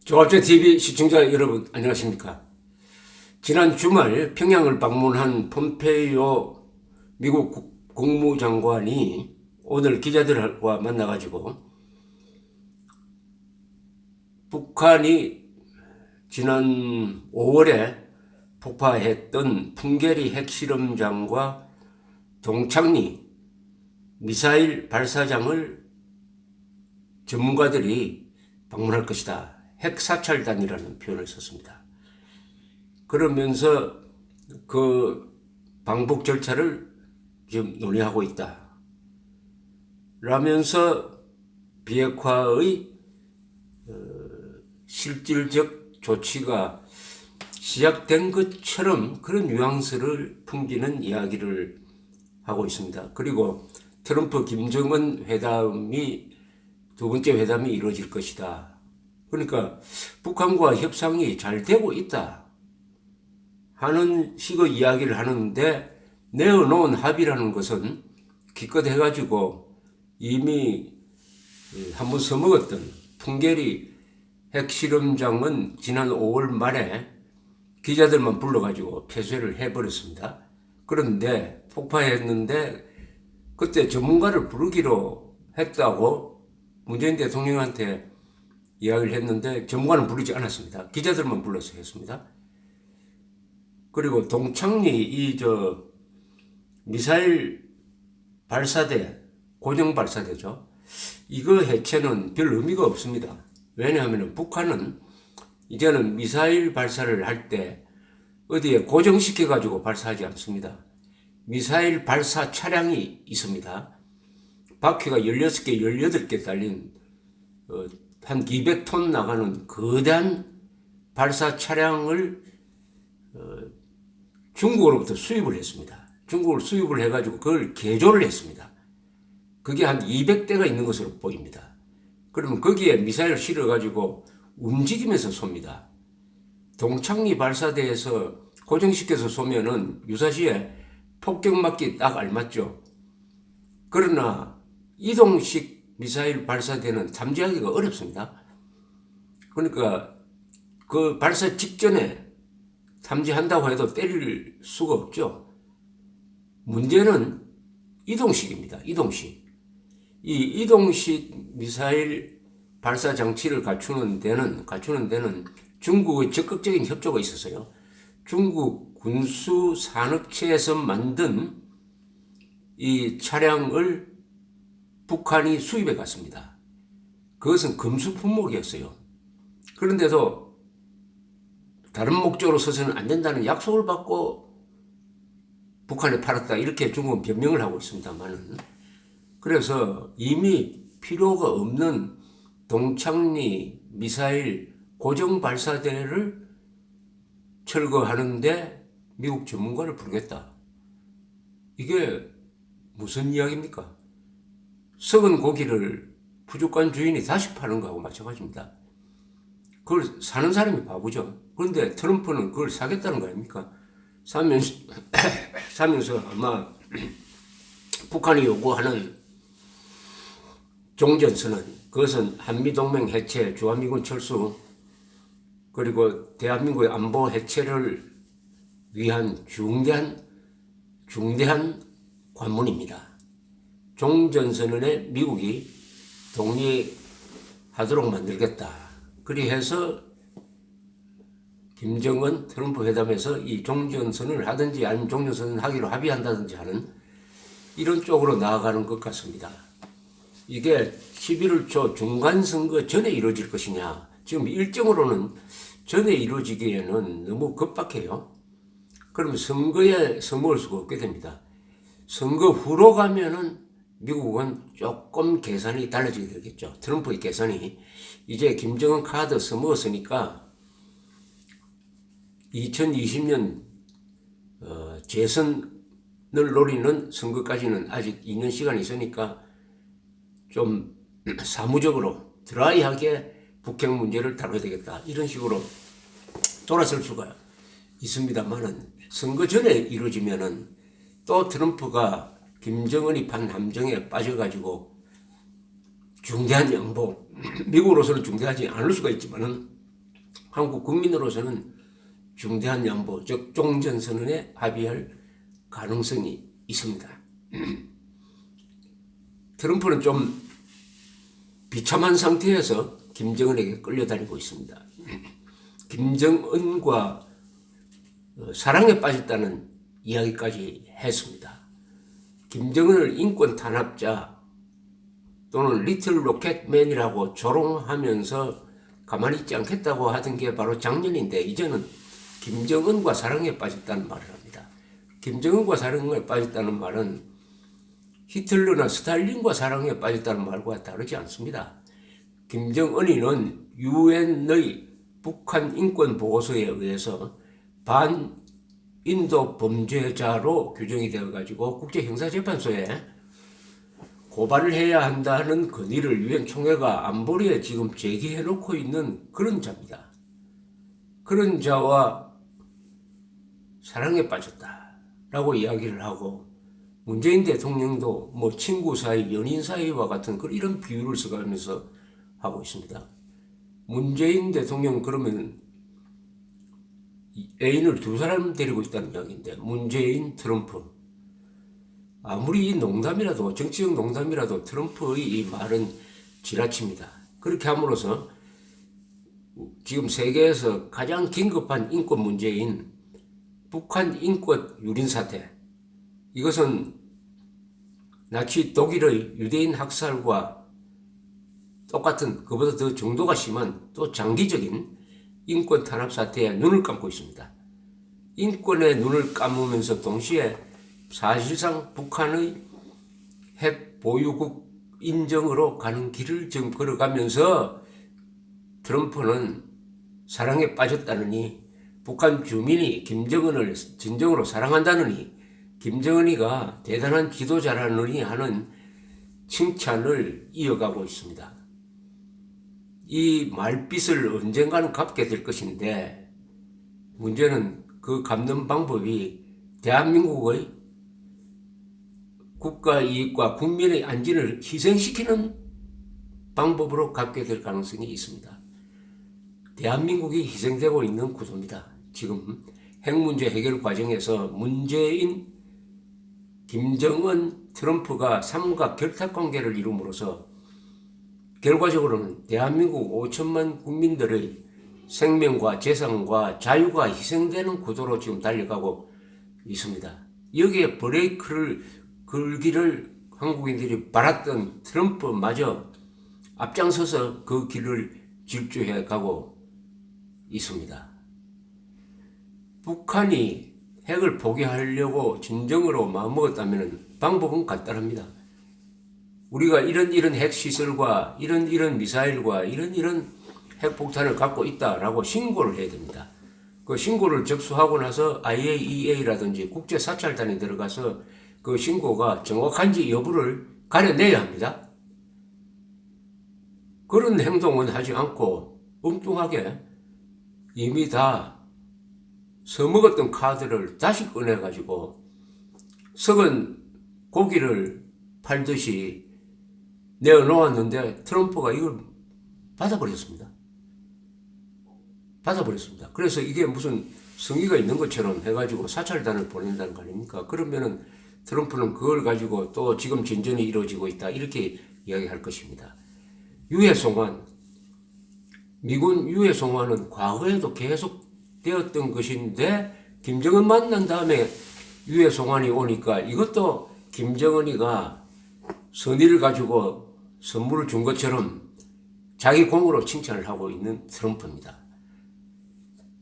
조합제TV 시청자 여러분 안녕하십니까. 지난 주말 평양을 방문한 폼페이오 미국 국무장관이 오늘 기자들과 만나가지고 북한이 지난 5월에 폭파했던 풍계리 핵실험장과 동창리 미사일 발사장을 전문가들이 방문할 것이다. 핵사찰단이라는 표현을 썼습니다. 그러면서 그 방북 절차를 지금 논의하고 있다. 라면서 비핵화의 실질적 조치가 시작된 것처럼 그런 뉘앙스를 풍기는 이야기를 하고 있습니다. 그리고 트럼프 김정은 회담이 두 번째 회담이 이루어질 것이다. 그러니까 북한과 협상이 잘 되고 있다 하는 식의 이야기를 하는데, 내어놓은 합의라는 것은 기껏 해가지고 이미 한번 써먹었던 풍계리 핵실험장은 지난 5월 말에 기자들만 불러가지고 폐쇄를 해버렸습니다. 그런데 폭파했는데 그때 전문가를 부르기로 했다고 문재인 대통령한테 이야기를 했는데 전문가는 부르지 않았습니다. 기자들만 불러서 했습니다. 그리고 동창리 미사일 발사대, 고정 발사대죠. 이거 해체는 별 의미가 없습니다. 왜냐하면 북한은 이제는 미사일 발사를 할 때 어디에 고정시켜 가지고 발사하지 않습니다. 미사일 발사 차량이 있습니다. 바퀴가 16개, 18개 달린 한 200톤 나가는 거대한 발사 차량을 중국으로부터 수입을 했습니다. 중국을 수입을 해가지고 그걸 개조를 했습니다. 그게 한 200대가 있는 것으로 보입니다. 그러면 거기에 미사일을 실어가지고 움직이면서 쏩니다. 동창리 발사대에서 고정시켜서 쏘면은 유사시에 폭격 맞기 딱 알맞죠. 그러나 이동식 미사일 발사대는 탐지하기가 어렵습니다. 그러니까 그 발사 직전에 탐지한다고 해도 때릴 수가 없죠. 문제는 이동식입니다. 이동식. 이 이동식 미사일 발사 장치를 갖추는 데는 중국의 적극적인 협조가 있었어요. 중국 군수 산업체에서 만든 이 차량을 북한이 수입해 갔습니다. 그것은 금수 품목이었어요. 그런데도 다른 목적으로 써서는 안 된다는 약속을 받고 북한에 팔았다, 이렇게 중국은 변명을 하고 있습니다만은, 그래서 이미 필요가 없는 동창리 미사일 고정 발사대를 철거하는데 미국 전문가를 부르겠다. 이게 무슨 이야기입니까? 썩은 고기를 부족한 주인이 다시 파는 거하고 마찬가지입니다. 그걸 사는 사람이 바보죠. 그런데 트럼프는 그걸 사겠다는 거 아닙니까? 사면서 아마 북한이 요구하는 종전선언, 그것은 한미동맹 해체, 주한미군 철수, 그리고 대한민국의 안보 해체를 위한 중대한 관문입니다. 종전선언에 미국이 동의하도록 만들겠다. 그리해서 김정은 트럼프 회담에서 이 종전선언을 하든지 아니면 종전선언 하기로 합의한다든지 하는 이런 쪽으로 나아가는 것 같습니다. 이게 11월 초 중간선거 전에 이루어질 것이냐. 지금 일정으로는 전에 이루어지기에는 너무 급박해요. 그러면 선거에 써먹을 수가 없게 됩니다. 선거 후로 가면은 미국은 조금 계산이 달라지게 되겠죠. 트럼프의 계산이 이제 김정은 카드 써먹었으니까 2020년 재선을 노리는 선거까지는 아직 2년 시간이 있으니까 좀 사무적으로 드라이하게 북핵 문제를 다뤄야 되겠다, 이런 식으로 돌아설 수가 있습니다만은, 선거 전에 이루어지면은 또 트럼프가 김정은이 판 함정에 빠져가지고 중대한 양보, 미국으로서는 중대하지 않을 수가 있지만은 한국 국민으로서는 중대한 양보, 즉 종전선언에 합의할 가능성이 있습니다. 트럼프는 좀 비참한 상태에서 김정은에게 끌려다니고 있습니다. 김정은과 사랑에 빠졌다는 이야기까지 했습니다. 김정은을 인권 탄압자 또는 리틀 로켓맨이라고 조롱하면서 가만히 있지 않겠다고 하던 게 바로 작년인데 이제는 김정은과 사랑에 빠졌다는 말을 합니다. 김정은과 사랑에 빠졌다는 말은 히틀러나 스탈린과 사랑에 빠졌다는 말과 다르지 않습니다. 김정은이는 유엔의 북한 인권 보고서에 의해서 반인도 범죄자로 규정이 되어가지고 국제형사재판소에 고발을 해야 한다는 건의를 유엔 총회가 안보리에 지금 제기해놓고 있는 그런 자입니다. 그런 자와 사랑에 빠졌다라고 이야기를 하고 문재인 대통령도 뭐 친구 사이, 연인 사이와 같은 이런 비유를 써가면서 하고 있습니다. 문재인 대통령 그러면 애인을 두 사람 데리고 있다는 이야기인데 문재인, 트럼프. 아무리 농담이라도 정치적 농담이라도 트럼프의 이 말은 지나칩니다. 그렇게 함으로써 지금 세계에서 가장 긴급한 인권 문제인 북한 인권 유린 사태, 이것은 나치 독일의 유대인 학살과 똑같은 그보다 더 정도가 심한 또 장기적인 인권 탄압 사태에 눈을 감고 있습니다. 인권에 눈을 감으면서 동시에 사실상 북한의 핵 보유국 인정으로 가는 길을 지금 걸어가면서 트럼프는 사랑에 빠졌다느니 북한 주민이 김정은을 진정으로 사랑한다느니 김정은이가 대단한 지도자라느니 하는 칭찬을 이어가고 있습니다. 이 말빚을 언젠가는 갚게 될 것인데 문제는 그 갚는 방법이 대한민국의 국가 이익과 국민의 안전을 희생시키는 방법으로 갚게 될 가능성이 있습니다. 대한민국이 희생되고 있는 구도입니다. 지금 핵 문제 해결 과정에서 문재인, 김정은, 트럼프가 삼각 결탁관계를 이룸으로써 결과적으로는 대한민국 5천만 국민들의 생명과 재산과 자유가 희생되는 구도로 지금 달려가고 있습니다. 여기에 브레이크를 걸기를 한국인들이 바랐던 트럼프마저 앞장서서 그 길을 질주해 가고 있습니다. 북한이 핵을 포기하려고 진정으로 마음먹었다면 방법은 간단합니다. 우리가 이런 핵시설과 이런 미사일과 이런 핵폭탄을 갖고 있다라고 신고를 해야 됩니다. 그 신고를 접수하고 나서 IAEA라든지 국제사찰단에 들어가서 그 신고가 정확한지 여부를 가려내야 합니다. 그런 행동은 하지 않고 엉뚱하게 이미 다 써먹었던 카드를 다시 꺼내가지고 썩은 고기를 팔듯이 내어놓았는데 트럼프가 이걸 받아버렸습니다. 그래서 이게 무슨 성의가 있는 것처럼 해가지고 사찰단을 보낸다는 거 아닙니까? 그러면은 트럼프는 그걸 가지고 또 지금 진전이 이루어지고 있다 이렇게 이야기할 것입니다. 유해송환, 미군 유해송환은 과거에도 계속 되었던 것인데 김정은 만난 다음에 유해송환이 오니까 이것도 김정은이가 선의를 가지고 선물을 준 것처럼 자기 공으로 칭찬을 하고 있는 트럼프입니다.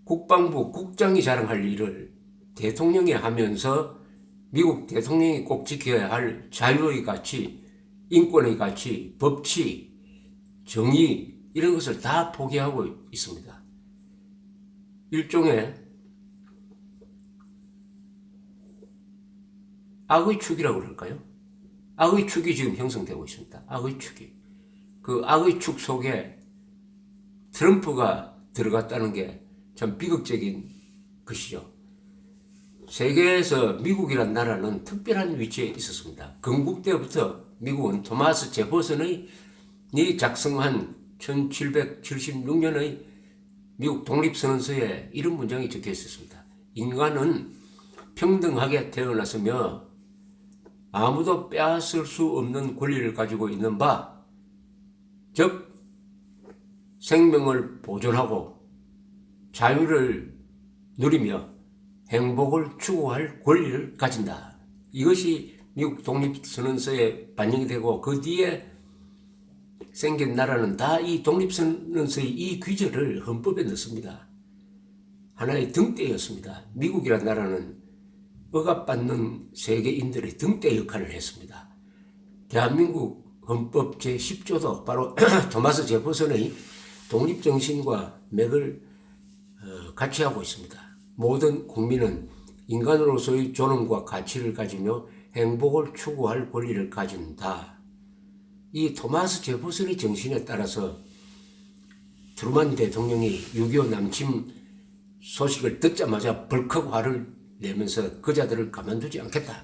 국방부 국장이 자랑할 일을 대통령이 하면서 미국 대통령이 꼭 지켜야 할 자유의 가치, 인권의 가치, 법치, 정의 이런 것을 다 포기하고 있습니다. 일종의 악의 축이라고 그럴까요? 악의 축이 지금 형성되고 있습니다. 악의 축이. 그 악의 축 속에 트럼프가 들어갔다는 게 참 비극적인 것이죠. 세계에서 미국이란 나라는 특별한 위치에 있었습니다. 건국 때부터 미국은 토마스 제퍼슨이 작성한 1776년의 미국 독립선언서에 이런 문장이 적혀 있었습니다. 인간은 평등하게 태어났으며 아무도 빼앗을 수 없는 권리를 가지고 있는 바, 즉 생명을 보존하고 자유를 누리며 행복을 추구할 권리를 가진다. 이것이 미국 독립선언서에 반영이 되고 그 뒤에 생긴 나라는 다 이 독립선언서의 이 귀절을 헌법에 넣습니다. 하나의 등대였습니다. 미국이라는 나라는 억압받는 세계인들의 등대 역할을 했습니다. 대한민국 헌법 제10조도 바로 토마스 제퍼슨의 독립정신과 맥을 같이 하고 있습니다. 모든 국민은 인간으로서의 존엄과 가치를 가지며 행복을 추구할 권리를 가진다. 이 토마스 제퍼슨의 정신에 따라서 트루만 대통령이 6.25 남침 소식을 듣자마자 벌컥 화를 내면서 그자들을 가만두지 않겠다.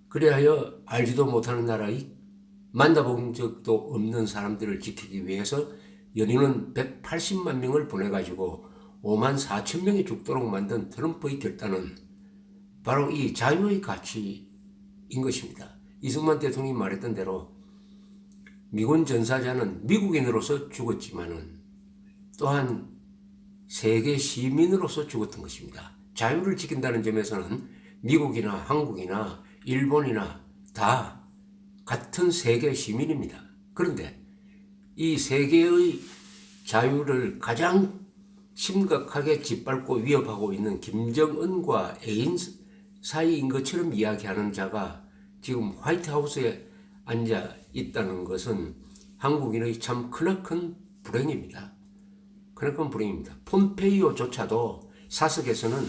그리하여 알지도 못하는 나라의 만나본 적도 없는 사람들을 지키기 위해서 연인은 180만 명을 보내가지고 5만 4천 명이 죽도록 만든 트럼프의 결단은 바로 이 자유의 가치인 것입니다. 이승만 대통령이 말했던 대로 미군 전사자는 미국인으로서 죽었지만은 또한 세계 시민으로서 죽었던 것입니다. 자유를 지킨다는 점에서는 미국이나 한국이나 일본이나 다 같은 세계 시민입니다. 그런데 이 세계의 자유를 가장 심각하게 짓밟고 위협하고 있는 김정은과 애인 사이인 것처럼 이야기하는 자가 지금 화이트하우스에 앉아 있다는 것은 한국인의 참 크나큰 불행입니다. 크나큰 불행입니다. 폼페이오조차도 사석에서는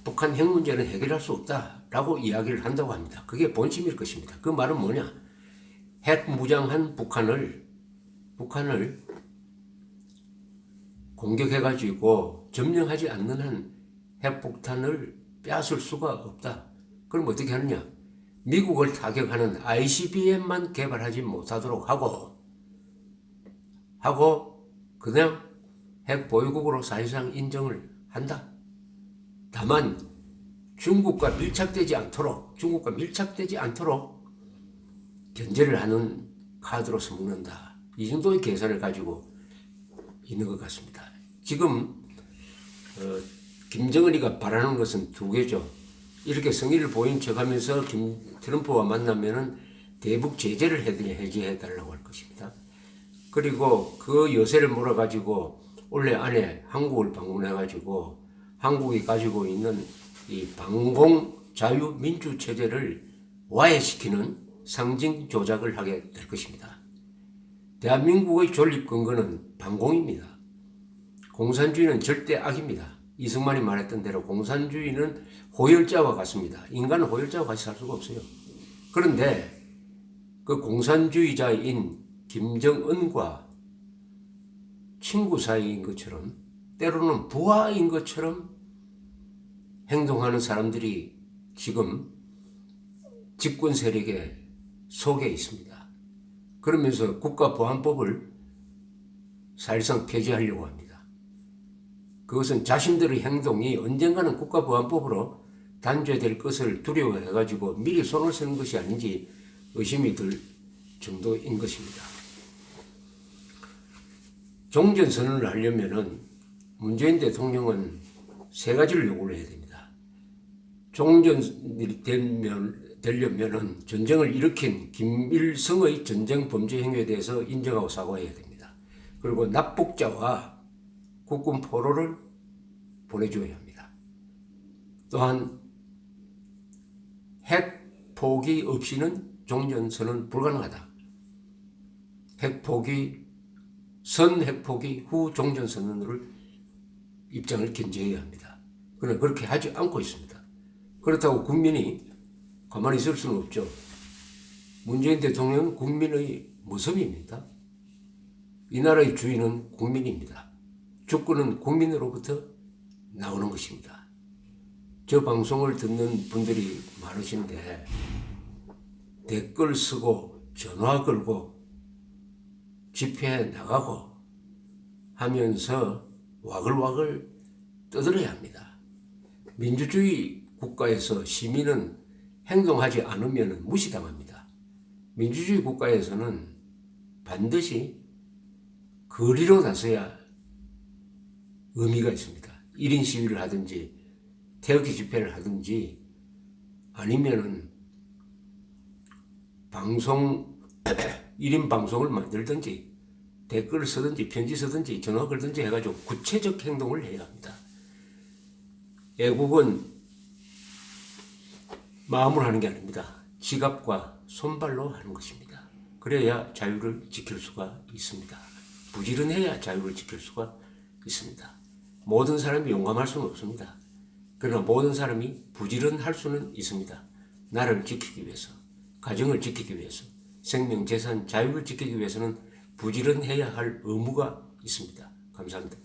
북한 핵 문제는 해결할 수 없다라고 이야기를 한다고 합니다. 그게 본심일 것입니다. 그 말은 뭐냐? 핵 무장한 북한을 공격해가지고 점령하지 않는 한 핵폭탄을 빼앗을 수가 없다. 그럼 어떻게 하느냐? 미국을 타격하는 ICBM만 개발하지 못하도록 하고 그냥 핵 보유국으로 사실상 인정을 한다. 다만 중국과 밀착되지 않도록 견제를 하는 카드로서 먹는다. 이 정도의 계산을 가지고 있는 것 같습니다. 지금 김정은이가 바라는 것은 두 개죠. 이렇게 성의를 보인 척하면서 트럼프와 만나면은 대북 제재를 해제해달라고 할 것입니다. 그리고 그 요새를 몰아가지고 올해 안에 한국을 방문해가지고 한국이 가지고 있는 이 방공 자유 민주 체제를 와해시키는 상징 조작을 하게 될 것입니다. 대한민국의 존립 근거는 반공입니다. 공산주의는 절대 악입니다. 이승만이 말했던 대로 공산주의는 호열자와 같습니다. 인간은 호열자와 같이 살 수가 없어요. 그런데 그 공산주의자인 김정은과 친구 사이인 것처럼 때로는 부하인 것처럼 행동하는 사람들이 지금 집권 세력의 속에 있습니다. 그러면서 국가보안법을 사실상 폐지하려고 합니다. 그것은 자신들의 행동이 언젠가는 국가보안법으로 단죄될 것을 두려워해가지고 미리 손을 쓰는 것이 아닌지 의심이 들 정도인 것입니다. 종전선언을 하려면은 문재인 대통령은 세 가지를 요구를 해야 됩니다. 종전이 되려면은 전쟁을 일으킨 김일성의 전쟁 범죄 행위에 대해서 인정하고 사과해야 됩니다. 그리고 납북자와 국군 포로를 보내줘야 합니다. 또한 핵 포기 없이는 종전선언 불가능하다. 핵 포기, 선 핵 포기 후 종전선언을 입장을 견제해야 합니다. 그러나 그렇게 하지 않고 있습니다. 그렇다고 국민이 가만히 있을 수는 없죠. 문재인 대통령은 국민의 모습입니다. 이 나라의 주인은 국민입니다. 주권은 국민으로부터 나오는 것입니다. 저 방송을 듣는 분들이 많으신데 댓글 쓰고 전화 걸고 집회에 나가고 하면서 와글와글 떠들어야 합니다. 민주주의 국가에서 시민은 행동하지 않으면 무시당합니다. 민주주의 국가에서는 반드시 거리로 나서야 의미가 있습니다. 1인 시위를 하든지 태극기 집회를 하든지 아니면은 1인 방송을 만들든지 댓글을 쓰든지 편지 쓰든지 전화 걸든지 해가지고 구체적 행동을 해야 합니다. 애국은 마음으로 하는 게 아닙니다. 지갑과 손발로 하는 것입니다. 그래야 자유를 지킬 수가 있습니다. 부지런해야 자유를 지킬 수가 있습니다. 모든 사람이 용감할 수는 없습니다. 그러나 모든 사람이 부지런할 수는 있습니다. 나라를 지키기 위해서, 가정을 지키기 위해서, 생명, 재산, 자유를 지키기 위해서는 부지런해야 할 의무가 있습니다. 감사합니다.